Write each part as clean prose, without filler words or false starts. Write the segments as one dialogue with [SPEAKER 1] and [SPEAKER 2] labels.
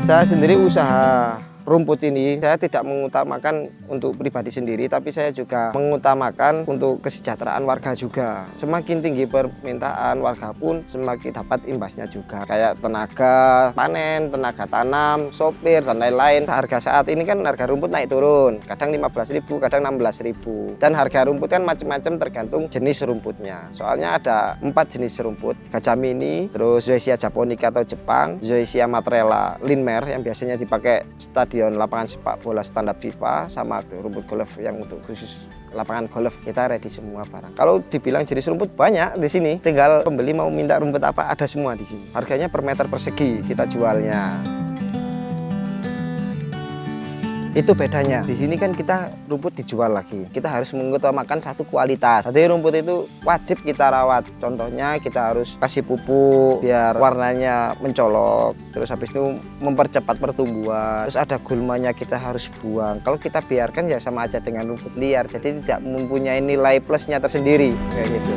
[SPEAKER 1] Saya sendiri usaha rumput ini, saya tidak mengutamakan untuk pribadi sendiri, tapi saya juga mengutamakan untuk kesejahteraan warga juga. Semakin tinggi permintaan, warga pun semakin dapat imbasnya juga. Kayak tenaga panen, tenaga tanam, sopir, dan lain-lain. Harga saat ini kan harga rumput naik turun, kadang 15.000, kadang 16.000. Dan harga rumput kan macam-macam tergantung jenis rumputnya. Soalnya ada 4 jenis rumput, gajah mini, terus Zoysia japonica atau Jepang, Zoysia matrela, Linmer yang biasanya dipakai stadion lapangan sepak bola standar FIFA, sama rumput golf yang untuk khusus lapangan golf. Kita ready semua barang. Kalau dibilang jenis rumput banyak di sini, tinggal pembeli mau minta rumput apa ada semua di sini. Harganya per meter persegi kita jualnya. Itu bedanya. Di sini kan kita rumput dijual lagi. Kita harus mengutamakan satu kualitas. Jadi rumput itu wajib kita rawat. Contohnya kita harus kasih pupuk biar warnanya mencolok. Terus habis itu mempercepat pertumbuhan. Terus ada gulmanya kita harus buang. Kalau kita biarkan ya sama aja dengan rumput liar. Jadi tidak mempunyai nilai plusnya tersendiri kayak gitu.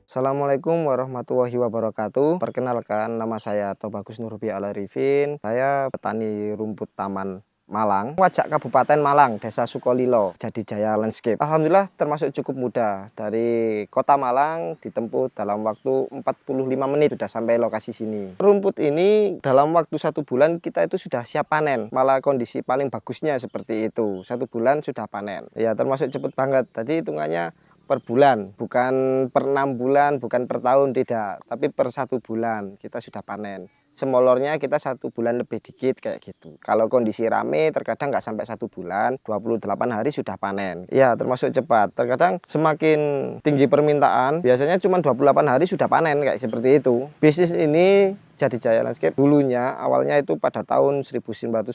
[SPEAKER 1] Assalamualaikum warahmatullahi wabarakatuh. Perkenalkan, nama saya Tobagus Nurbi Alarifin. Saya petani rumput taman Malang, Wajak Kabupaten Malang, Desa Sukolilo, Jadijaya Landscape. Alhamdulillah termasuk cukup mudah. Dari kota Malang ditempuh dalam waktu 45 menit sudah sampai lokasi sini. Rumput ini dalam waktu 1 bulan kita itu sudah siap panen. Malah kondisi paling bagusnya seperti itu. 1 bulan sudah panen. Ya termasuk cepet banget. Tadi hitungannya per bulan, bukan per 6 bulan, bukan per tahun, tidak, tapi per 1 bulan kita sudah panen. Semolornya kita 1 bulan lebih dikit kayak gitu. Kalau kondisi rame terkadang nggak sampai 1 bulan, 28 hari sudah panen. Ya termasuk cepat. Terkadang semakin tinggi permintaan, biasanya cuma 28 hari sudah panen kayak seperti itu. Bisnis ini Jadijaya Landscape dulunya awalnya itu pada tahun 1992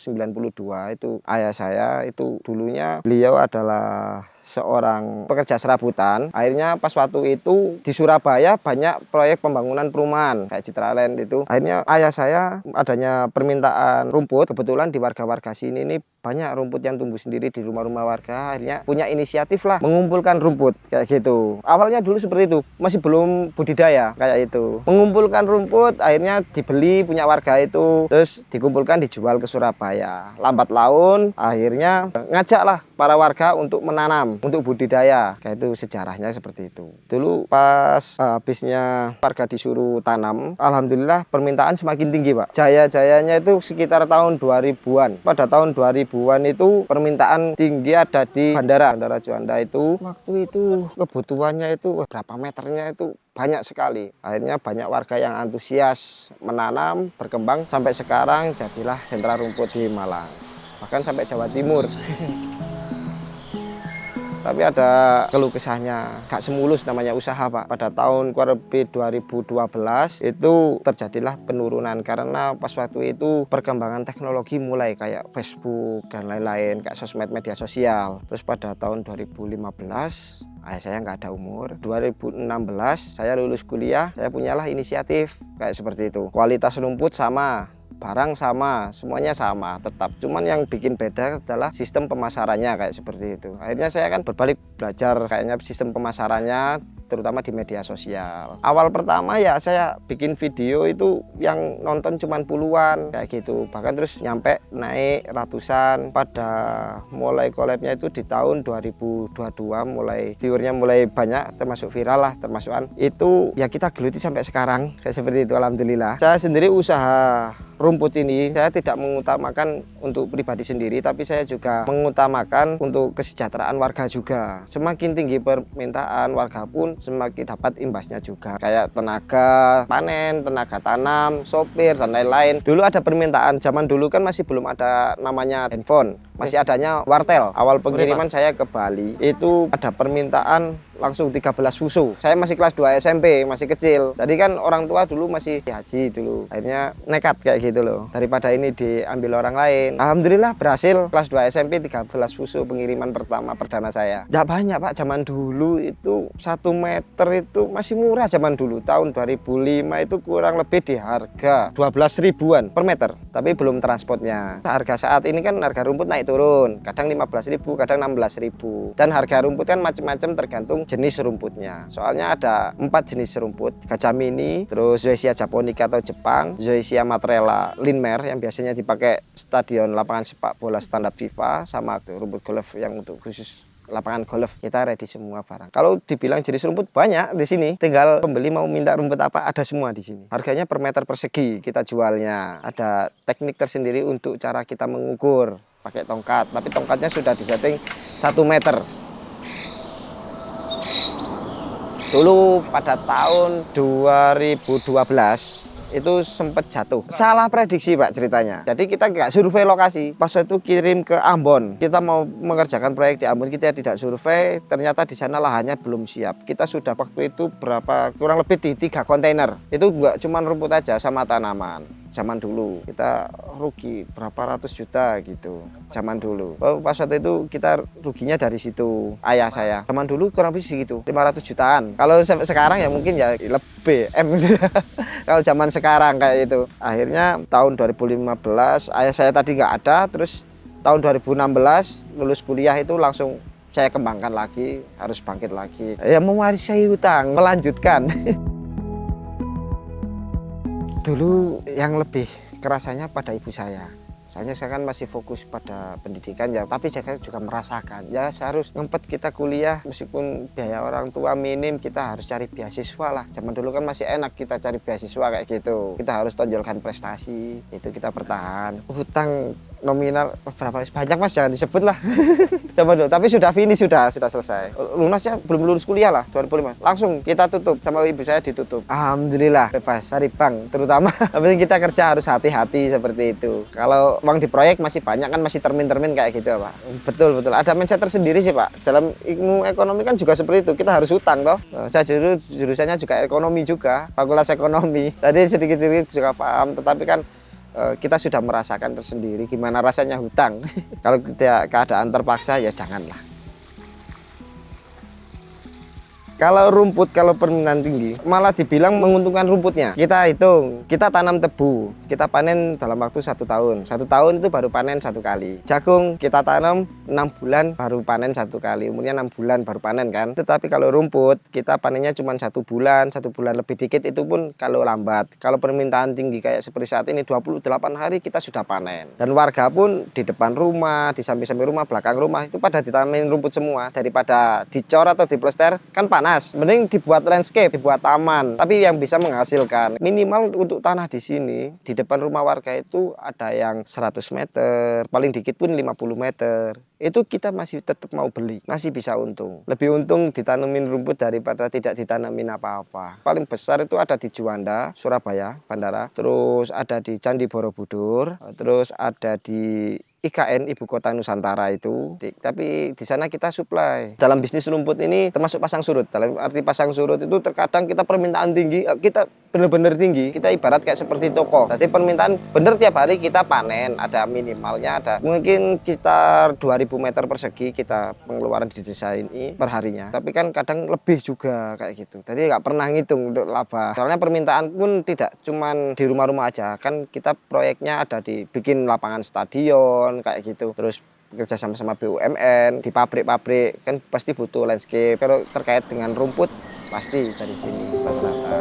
[SPEAKER 1] itu ayah saya itu dulunya beliau adalah seorang pekerja serabutan. Akhirnya pas waktu itu di Surabaya banyak proyek pembangunan perumahan kayak Citraland itu. Akhirnya ayah saya adanya permintaan rumput, kebetulan di warga-warga sini ini banyak rumput yang tumbuh sendiri di rumah-rumah warga. Akhirnya punya inisiatif lah mengumpulkan rumput kayak gitu. Awalnya dulu seperti itu, masih belum budidaya kayak itu. Mengumpulkan rumput akhirnya dibeli punya warga itu, terus dikumpulkan dijual ke Surabaya. Lambat laun akhirnya ngajaklah para warga untuk menanam, untuk budidaya. Kayak itu sejarahnya seperti itu. Dulu pas habisnya warga disuruh tanam, alhamdulillah permintaan semakin tinggi, Pak. Jaya-jayanya itu sekitar tahun 2000-an. Pada tahun 2000-an itu permintaan tinggi ada di Bandara Juanda itu. Waktu itu kebutuhannya itu berapa meternya itu banyak sekali. Akhirnya banyak warga yang antusias menanam, berkembang sampai sekarang jadilah sentra rumput di Malang. Bahkan sampai Jawa Timur. Tapi ada keluh kesahnya, gak semulus namanya usaha, Pak. Pada tahun kurang lebih 2012 itu terjadilah penurunan karena pas waktu itu perkembangan teknologi mulai kayak Facebook dan lain-lain, kayak sosmed media sosial. Terus pada tahun 2015 ayah saya nggak ada umur. 2016 saya lulus kuliah, saya punyalah inisiatif kayak seperti itu. Kualitas rumput sama, barang sama, semuanya sama tetap. Cuman yang bikin beda adalah sistem pemasarannya kayak seperti itu. Akhirnya saya kan berbalik belajar kayaknya sistem pemasarannya, terutama di media sosial. Awal pertama ya saya bikin video itu yang nonton cuman puluhan kayak gitu. Bahkan terus nyampe naik ratusan. Pada mulai collabnya itu di tahun 2022 mulai viewernya mulai banyak, termasuk viral lah, termasukan. Itu ya kita geluti sampai sekarang kayak seperti itu, alhamdulillah. Saya sendiri usaha rumput ini saya tidak mengutamakan untuk pribadi sendiri, tapi saya juga mengutamakan untuk kesejahteraan warga juga. Semakin tinggi permintaan, warga pun semakin dapat imbasnya juga. Kayak tenaga panen, tenaga tanam, sopir, dan lain-lain. Dulu ada permintaan, zaman dulu kan masih belum ada namanya handphone, masih adanya wartel. Awal pengiriman saya ke Bali, itu ada permintaan langsung 13 fuso. Saya masih kelas 2 SMP, masih kecil. Tadi kan orang tua dulu masih haji dulu. Akhirnya nekat kayak gitu loh. Daripada ini diambil orang lain. Alhamdulillah berhasil. Kelas 2 SMP 13 fuso pengiriman pertama perdana saya. Nggak banyak Pak, zaman dulu itu 1 meter itu masih murah zaman dulu. Tahun 2005 itu kurang lebih di harga 12 ribuan per meter. Tapi belum transportnya. Harga saat ini kan harga rumput naik turun. Kadang 15.000, kadang 16.000. Dan harga rumput kan macam-macam tergantung jenis rumputnya. Soalnya ada 4 jenis rumput, gajah mini, terus Zoysia japonica atau Jepang, Zoysia matrela Linmer yang biasanya dipakai stadion lapangan sepak bola standar FIFA, sama rumput golf yang untuk khusus lapangan golf. Kita ready semua barang. Kalau dibilang jenis rumput banyak di sini, tinggal pembeli mau minta rumput apa ada semua di sini. Harganya per meter persegi kita jualnya. Ada teknik tersendiri untuk cara kita mengukur pakai tongkat, tapi tongkatnya sudah disetting 1 meter. Dulu pada tahun 2012 itu sempat jatuh. Salah prediksi Pak ceritanya. Jadi kita nggak survei lokasi. Pas itu kirim ke Ambon. Kita mau mengerjakan proyek di Ambon, kita tidak survei. Ternyata di sana lahannya belum siap. Kita sudah waktu itu kurang lebih di 3 kontainer. Itu nggak cuma rumput aja sama tanaman. Zaman dulu kita rugi berapa ratus juta gitu zaman dulu. Pas waktu itu kita ruginya dari situ. Ayah saya zaman dulu kurang lebih segitu 500 jutaan. Kalau sekarang ya mungkin ya lebih kalau zaman sekarang kayak itu. Akhirnya tahun 2015 ayah saya tadi nggak ada, terus tahun 2016 lulus kuliah itu langsung saya kembangkan lagi, harus bangkit lagi. Ya mewarisi hutang, melanjutkan. Dulu yang lebih kerasanya pada ibu saya. Soalnya saya kan masih fokus pada pendidikan ya, tapi saya juga merasakan ya harus ngempet kita kuliah meskipun biaya orang tua minim, kita harus cari beasiswa lah. Zaman dulu kan masih enak kita cari beasiswa kayak gitu. Kita harus tonjolkan prestasi, itu kita bertahan. Hutang nominal berapa banyak Mas, jangan disebut lah. Coba dulu, tapi sudah finish, sudah selesai. Lunasnya belum lulus kuliah lah 2005. Langsung kita tutup, sama ibu saya ditutup. Alhamdulillah bebas dari bank terutama. Tapi kita kerja harus hati-hati seperti itu. Kalau uang di proyek masih banyak kan, masih termin-termin kayak gitu Pak. Betul. Ada mindset tersendiri sih Pak. Dalam ilmu ekonomi kan juga seperti itu. Kita harus hutang toh. Saya jurusannya juga ekonomi juga, fakultas ekonomi. Tadi sedikit-sedikit juga paham, tetapi kan kita sudah merasakan tersendiri gimana rasanya hutang. Kalau tidak keadaan terpaksa ya janganlah. Kalau rumput, kalau permintaan tinggi, malah dibilang menguntungkan rumputnya. Kita hitung, kita tanam tebu, kita panen dalam waktu 1 tahun. 1 tahun itu baru panen 1 kali. Jagung kita tanam 6 bulan baru panen 1 kali. Umurnya 6 bulan baru panen kan. Tetapi kalau rumput, kita panennya cuma 1 bulan, 1 bulan lebih dikit, itu pun kalau lambat. Kalau permintaan tinggi kayak seperti saat ini 28 hari kita sudah panen. Dan warga pun di depan rumah, di samping-samping rumah, belakang rumah itu pada ditanamin rumput semua. Daripada dicor atau diplester kan panas. Mending dibuat landscape, dibuat taman, tapi yang bisa menghasilkan. Minimal untuk tanah di sini, di depan rumah warga itu ada yang 100 meter, paling dikit pun 50 meter. Itu kita masih tetap mau beli, masih bisa untung. Lebih untung ditanemin rumput daripada tidak ditanamin apa-apa. Paling besar itu ada di Juanda, Surabaya, bandara. Terus ada di Candi Borobudur, terus ada di IKN Ibu Kota Nusantara itu. Tapi di sana kita supply. Dalam bisnis rumput ini termasuk pasang surut. Dalam arti pasang surut itu terkadang kita permintaan tinggi, kita benar-benar tinggi. Kita ibarat kayak seperti toko. Jadi permintaan benar tiap hari kita panen, ada minimalnya, ada mungkin sekitar 2000 meter persegi kita pengeluaran di desa ini per harinya. Tapi kan kadang lebih juga kayak gitu. Jadi nggak pernah ngitung untuk laba. Soalnya permintaan pun tidak cuman di rumah-rumah aja. Kan kita proyeknya ada di bikin lapangan stadion kayak gitu, terus bekerja sama BUMN di pabrik-pabrik kan pasti butuh landscape. Kalau terkait dengan rumput pasti dari sini rata-rata.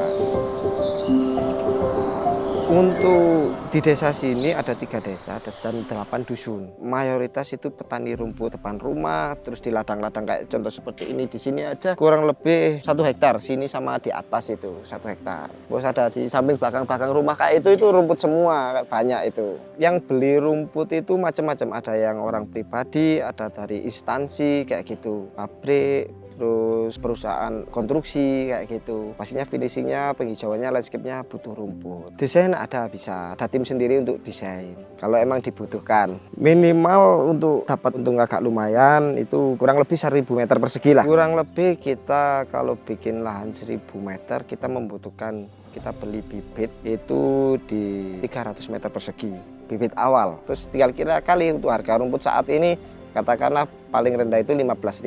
[SPEAKER 1] Untuk di desa sini ada 3 desa dan 8 dusun. Mayoritas itu petani rumput depan rumah, terus di ladang-ladang kayak contoh seperti ini. Di sini aja kurang lebih 1 hektar, sini sama di atas itu 1 hektar. Terus ada di samping belakang rumah kayak itu rumput semua, banyak itu. Yang beli rumput itu macam-macam, ada yang orang pribadi, ada dari instansi kayak gitu, pabrik. terus perusahaan konstruksi kayak gitu. Pastinya finishingnya, penghijauannya, landscape-nya butuh rumput. Desain bisa, ada tim sendiri untuk desain kalau emang dibutuhkan. Minimal untuk dapat untung agak lumayan itu kurang lebih 1000 meter persegi lah. Kurang lebih kita kalau bikin lahan 1000 meter kita membutuhkan, kita beli bibit itu di 300 meter persegi, bibit awal. Terus tinggal kira kali untuk harga rumput saat ini, katakanlah paling rendah itu 15.000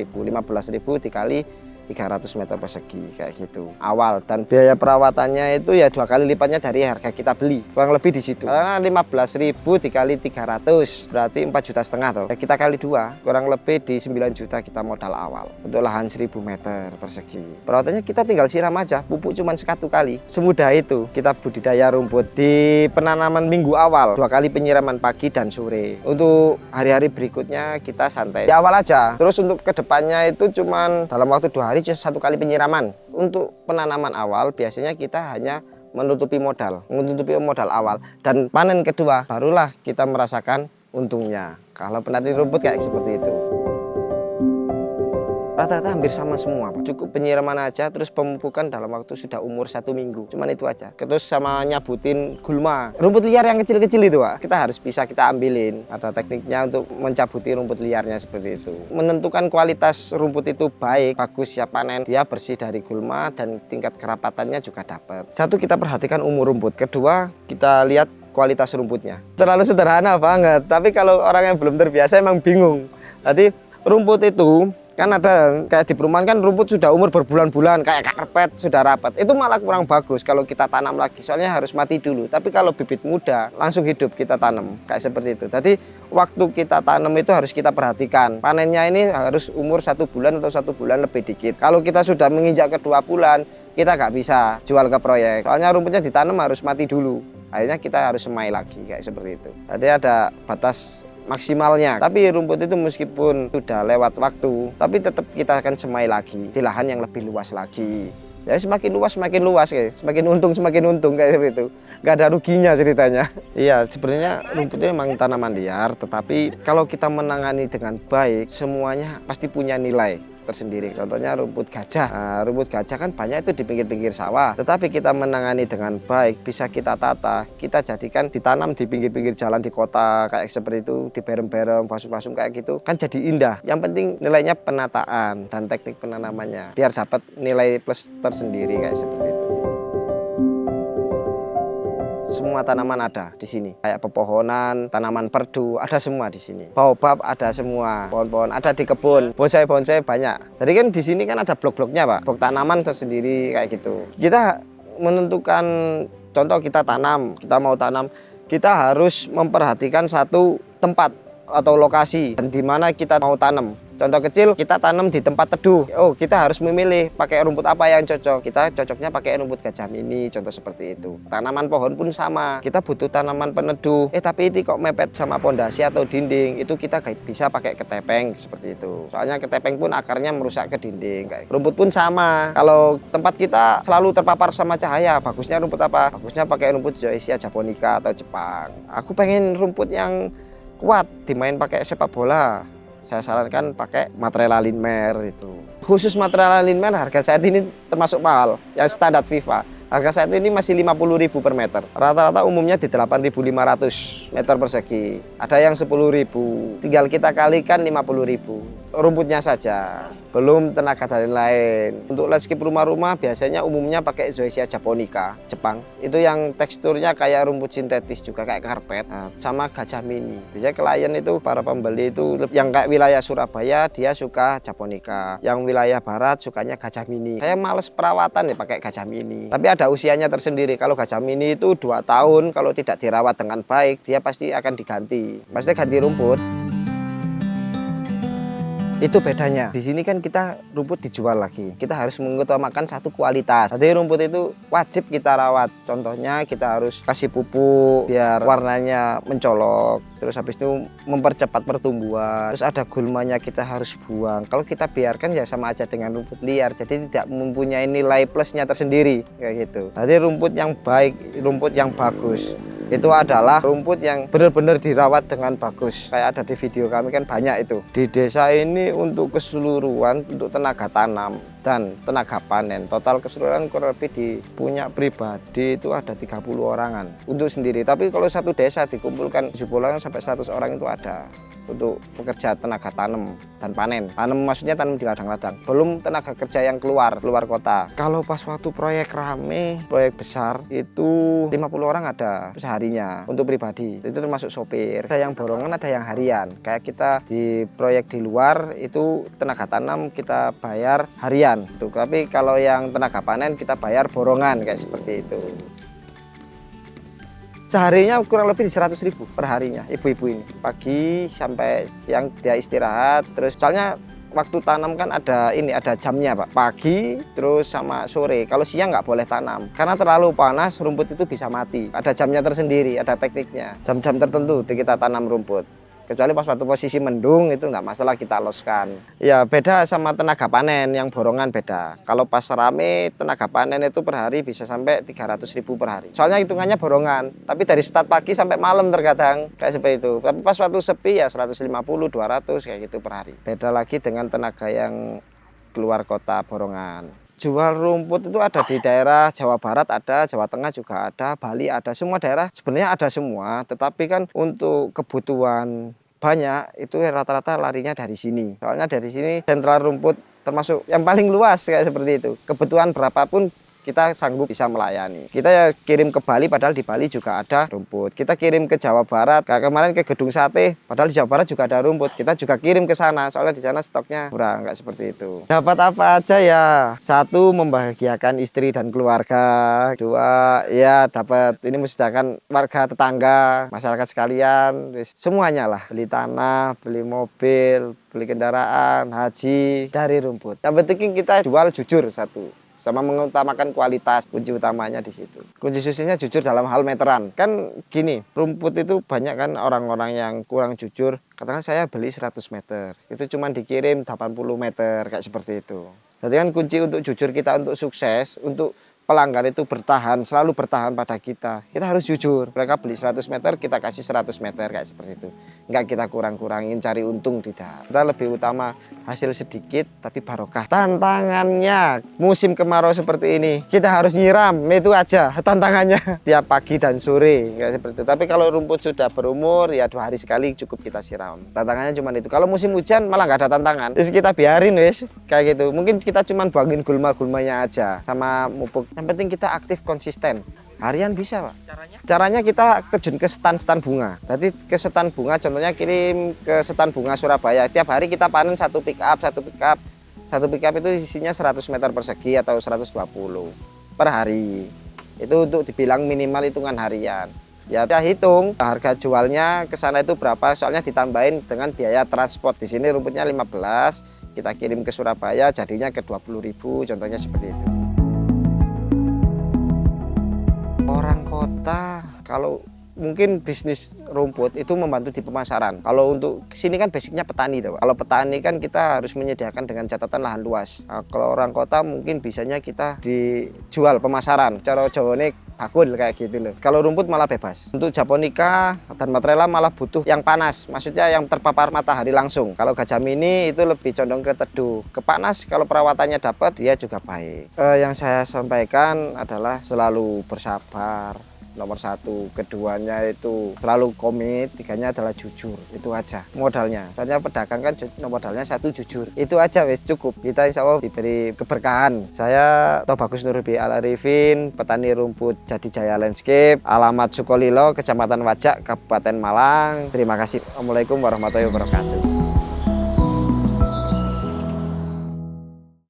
[SPEAKER 1] dikali 300 meter persegi kayak gitu awal, dan biaya perawatannya itu ya 2 kali lipatnya dari harga kita beli, kurang lebih di situ. Karena 15.000 dikali 300 berarti 4,5 juta toh. Kita kali 2 kurang lebih di 9 juta kita modal awal untuk lahan 1000 meter persegi. Perawatannya kita tinggal siram aja, pupuk cuma 1 kali, semudah itu. Kita budidaya rumput di penanaman minggu awal 2 kali penyiraman pagi dan sore. Untuk hari-hari berikutnya kita santai di awal aja. Terus untuk kedepannya itu cuman dalam waktu 2 hari 1 kali penyiraman. Untuk penanaman awal biasanya kita hanya menutupi modal awal, dan panen kedua barulah kita merasakan untungnya. Kalau penanti rumput kayak seperti itu. Rata-rata hampir sama semua, Pak. Cukup penyiraman aja, terus pemupukan dalam waktu sudah umur 1 minggu. Cuman itu aja. Terus sama nyabutin gulma. Rumput liar yang kecil-kecil itu, Pak. Kita harus bisa kita ambilin. Ada tekniknya untuk mencabuti rumput liarnya seperti itu. Menentukan kualitas rumput itu baik, bagus, siap panen. Dia bersih dari gulma dan tingkat kerapatannya juga dapat. Satu, kita perhatikan umur rumput. Kedua, kita lihat kualitas rumputnya. Terlalu sederhana banget. Tapi kalau orang yang belum terbiasa emang bingung. Jadi rumput itu kan ada kayak di perumahan kan rumput sudah umur berbulan-bulan kayak karpet sudah rapat, itu malah kurang bagus kalau kita tanam lagi, soalnya harus mati dulu. Tapi kalau bibit muda langsung hidup kita tanam kayak seperti itu. Jadi waktu kita tanam itu harus kita perhatikan, panennya ini harus umur 1 bulan atau 1 bulan lebih dikit. Kalau kita sudah menginjak ke 2 bulan kita nggak bisa jual ke proyek, soalnya rumputnya ditanam harus mati dulu. Akhirnya kita harus semai lagi kayak seperti itu. Tadi ada batas maksimalnya, tapi rumput itu meskipun sudah lewat waktu tapi tetap kita akan semai lagi di lahan yang lebih luas lagi. Ya semakin luas kayak semakin untung kayak seperti itu, nggak ada ruginya ceritanya. Iya, sebenarnya rumput itu memang tanaman liar, tetapi kalau kita menangani dengan baik semuanya pasti punya nilai tersendiri. Contohnya rumput gajah. Nah, rumput gajah kan banyak itu di pinggir-pinggir sawah, tetapi kita menangani dengan baik, bisa kita tata, kita jadikan ditanam di pinggir-pinggir jalan di kota kayak seperti itu, di berem-berem, fasum-fasum kayak gitu, kan jadi indah. Yang penting nilainya penataan dan teknik penanamannya biar dapat nilai plus tersendiri kayak seperti itu. Semua tanaman ada di sini, kayak pepohonan, tanaman perdu, ada semua di sini. Baobab ada semua, pohon-pohon ada di kebun, bonsai-bonsai banyak. Jadi kan di sini kan ada blok-bloknya, Pak, blok tanaman tersendiri kayak gitu. Kita menentukan, contoh kita tanam, kita mau tanam, kita harus memperhatikan satu tempat atau lokasi dan di mana kita mau tanam. Contoh kecil, kita tanam di tempat teduh. Oh, kita harus memilih pakai rumput apa yang cocok. Kita cocoknya pakai rumput gajah mini, contoh seperti itu. Tanaman pohon pun sama. Kita butuh tanaman peneduh. Tapi ini kok mepet sama pondasi atau dinding. Itu kita bisa pakai ketepeng seperti itu. Soalnya ketepeng pun akarnya merusak ke dinding. Rumput pun sama. Kalau tempat kita selalu terpapar sama cahaya, bagusnya rumput apa? Bagusnya pakai rumput Zoysia japonica atau Jepang. Aku pengen rumput yang kuat, dimain pakai sepak bola. Saya sarankan pakai Matrela Linmer itu. Khusus Matrela Linmer harga saat ini termasuk mahal, yang standar FIFA. Harga saat ini masih 50.000 per meter. Rata-rata umumnya di 8.500 meter persegi. Ada yang 10.000. Tinggal kita kalikan 50.000. Rumputnya saja, belum tenaga dari lain. Untuk landscape rumah-rumah biasanya umumnya pakai Zoysia japonica, Jepang. Itu yang teksturnya kayak rumput sintetis juga kayak karpet. Nah, sama gajah mini. Biasanya klien itu, para pembeli itu yang kayak wilayah Surabaya dia suka japonica. Yang wilayah barat sukanya gajah mini. Saya males perawatan ya pakai gajah mini. Tapi ada usianya tersendiri. Kalau gajah mini itu 2 tahun, kalau tidak dirawat dengan baik, dia pasti akan diganti. Pasti ganti rumput. Itu bedanya. Di sini kan kita rumput dijual lagi. Kita harus mengutamakan satu kualitas. Jadi rumput itu wajib kita rawat. Contohnya kita harus kasih pupuk biar warnanya mencolok. Terus habis itu mempercepat pertumbuhan. Terus ada gulmanya kita harus buang. Kalau kita biarkan ya sama aja dengan rumput liar. Jadi tidak mempunyai nilai plusnya tersendiri kayak gitu. Jadi rumput yang baik, rumput yang bagus. Itu adalah rumput yang benar-benar dirawat dengan bagus. Kayak ada di video kami kan banyak itu. Di desa ini untuk keseluruhan, untuk tenaga tanam dan tenaga panen, total keseluruhan kurang lebih di punya pribadi itu ada 30 orangan untuk sendiri. Tapi kalau satu desa dikumpulkan 70 orang sampai 100 orang itu ada untuk pekerja tenaga tanam dan panen. Tanam maksudnya tanam di ladang-ladang. Belum tenaga kerja yang keluar kota. Kalau pas waktu proyek rame, proyek besar itu 50 orang ada seharinya untuk pribadi. Itu termasuk sopir. Ada yang borongan, ada yang harian. Kayak kita di proyek di luar itu tenaga tanam kita bayar harian. Tuh, tapi kalau yang tenaga panen kita bayar borongan kayak seperti itu. Seharinya kurang lebih di 100.000 per harinya ibu-ibu ini. Pagi sampai siang dia istirahat. Terus soalnya waktu tanam kan ada jamnya Pak. Pagi terus sama sore. Kalau siang nggak boleh tanam karena terlalu panas rumput itu bisa mati. Ada jamnya tersendiri, ada tekniknya. Jam-jam tertentu kita tanam rumput. Kecuali pas waktu posisi mendung itu nggak masalah kita loskan. Ya beda sama tenaga panen yang borongan beda. Kalau pas rame tenaga panen itu per hari bisa sampai 300.000 per hari. Soalnya hitungannya borongan. Tapi dari start pagi sampai malam terkadang kayak seperti itu. Tapi pas waktu sepi ya 150, 200 kayak gitu per hari. Beda lagi dengan tenaga yang keluar kota borongan. Jual rumput itu ada di daerah Jawa Barat ada, Jawa Tengah juga ada, Bali ada, semua daerah sebenarnya ada semua. Tetapi kan untuk kebutuhan banyak itu rata-rata larinya dari sini. Soalnya dari sini sentral rumput termasuk yang paling luas kayak seperti itu. Kebutuhan berapapun kita sanggup bisa melayani. Kita ya kirim ke Bali padahal di Bali juga ada rumput. Kita kirim ke Jawa Barat, kayak kemarin ke Gedung Sate, padahal di Jawa Barat juga ada rumput. Kita juga kirim ke sana, soalnya di sana stoknya kurang, nggak seperti itu. Dapat apa aja ya? Satu, membahagiakan istri dan keluarga. Dua, ya dapat ini mesejahkan warga tetangga, masyarakat sekalian, semuanya lah. Beli tanah, beli mobil, beli kendaraan, haji dari rumput. Yang penting kita jual jujur satu. Sama mengutamakan kualitas, kunci utamanya di situ. Kunci susinya jujur dalam hal meteran. Kan gini, rumput itu banyak kan orang-orang yang kurang jujur. Katakan saya beli 100 meter, itu cuma dikirim 80 meter, kayak seperti itu. Jadi kan kunci untuk jujur kita untuk sukses, untuk pelanggan itu bertahan, selalu bertahan pada kita. Kita harus jujur. Mereka beli 100 meter, kita kasih 100 meter kayak seperti itu. Enggak kita kurang-kurangin cari untung, tidak. Kita lebih utama hasil sedikit tapi barokah. Tantangannya musim kemarau seperti ini, kita harus nyiram, itu aja tantangannya. Tiap pagi dan sore kayak seperti itu. Tapi kalau rumput sudah berumur ya 2 hari sekali cukup kita siram. Tantangannya cuma itu. Kalau musim hujan malah nggak ada tantangan. Terus kita biarin wes kayak gitu. Mungkin kita cuma buangin gulma-gulmanya aja sama mupuk. Yang penting kita aktif konsisten. Harian bisa Pak. Caranya kita terjun ke stand bunga. Jadi ke stand bunga contohnya kirim ke stand bunga Surabaya. Tiap hari kita panen satu pick up itu isinya 100 meter persegi atau 120 per hari. Itu untuk dibilang minimal hitungan harian. Ya kita hitung harga jualnya ke sana itu berapa, soalnya ditambahin dengan biaya transport. Di sini rumputnya 15, kita kirim ke Surabaya jadinya ke 20.000, contohnya seperti itu. Orang kota kalau mungkin bisnis rumput itu membantu di pemasaran. Kalau untuk sini kan basicnya petani tuh. Kalau petani kan kita harus menyediakan dengan catatan lahan luas. Nah, kalau orang kota mungkin bisanya kita dijual pemasaran. Cara Jawane bakul kayak gitu loh. Kalau rumput malah bebas. Untuk japonica dan mozzarella malah butuh yang panas. Maksudnya yang terpapar matahari langsung. Kalau gajah mini itu lebih condong ke teduh. Ke panas kalau perawatannya dapat dia juga baik. Yang saya sampaikan adalah selalu bersabar. Nomor satu, keduanya itu selalu komit, tiganya adalah jujur, itu aja modalnya. Soalnya pedagang kan modalnya satu jujur, itu aja wes cukup. Kita insya Allah diberi keberkahan. Saya Tobagus Nurhubi Al-Arifin, petani rumput Jadijaya Landscape, alamat Sukolilo, Kecamatan Wajak, Kabupaten Malang. Terima kasih. Assalamualaikum warahmatullahi wabarakatuh.